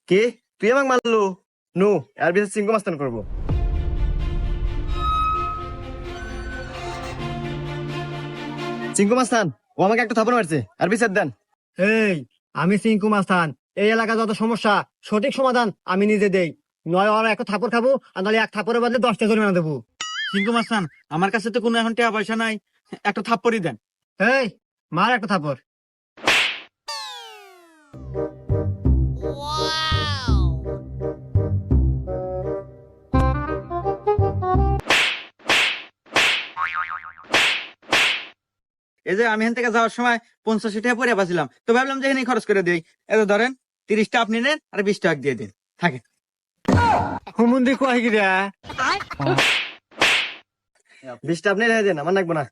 কি তুই আমাকে মারলু? নু এর বিচার চিঙ্কু মাস্তান করবো। চিঙ্কু মাস্তান ও আমাকে একটা থাপড় মারছে, আর বিচার দেন। এই আমি সিংকু মাস্তান। এই এলাকা যত সমস্যা সঠিক সমাধান আমি নিজে দেই। নয় ওরা একটা থাপড় খাবো, আর নাহলে এক থাপড়ের বদলে 10টা জরিমানা দেবো। সিংকু মাস্তান, আমার কাছে তো কোনো এখন টাকা পয়সা নাই, একটা থাপ্পড়ই দেন। এই মার একটা থাপড়। এই যে আমি এখান থেকে যাওয়ার সময় 85 টাকা পরে পাচ্ছিলাম, তো ভাবলাম যে এখানে খরচ করে দিই। এত ধরেন 30টা আপনি নেন আর 20 টাকা দিয়ে দিন, থাকে। হুমুন্দি কয় গিরা? 20টা আপনি রেখে দেন, আমার লাগবে না।